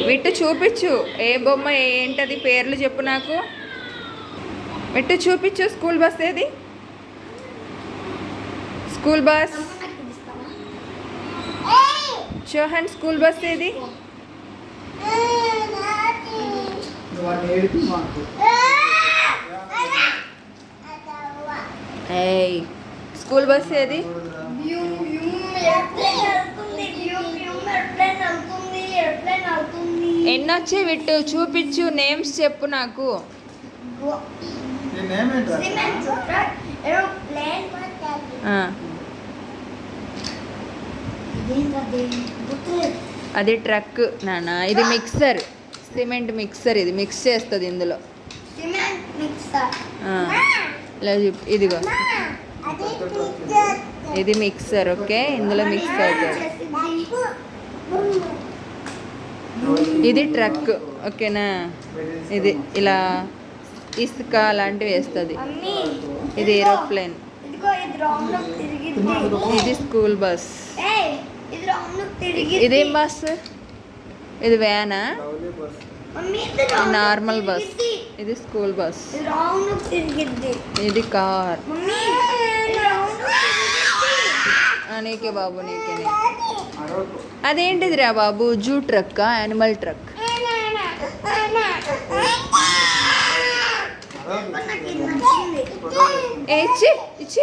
విట్టు చూపించు ఏ బొమ్మ ఏంటది పేర్లు చెప్పు నాకు. విట్టు చూపించు స్కూల్ బస్ ఏది. స్కూల్ బస్ షోహన్ స్కూల్ బస్ ఏది. ఏయ్ స్కూల్ బస్ ఏది. ఎన్నొచ్చి విట్టు చూపించు నేమ్స్ చెప్పు నాకు. అది ట్రక్ నాన్న. ఇది మిక్సర్ సిమెంట్ మిక్సర్. ఇది మిక్స్ చేస్తుంది ఇందులో. ఇలా ఇదిగో ఇది మిక్సర్. ఓకే ఇందులో మిక్స్ అవుతుంది. ఇది ట్రక్ ఓకేనా. ఇది ఇలా ఇసుక అలాంటివి వేస్తుంది. ఇది ఏరోప్లేన్. ఇది స్కూల్ బస్. ఇదేం బస్. ఇది వ్యానా. Normal bus. ఇది స్కూల్ బస్. ఇది కార్. నీకే బాబు నీకే. అదేంటిది రా బాబు. Zoo truck animal truck. ఇచ్చి ఇచ్చి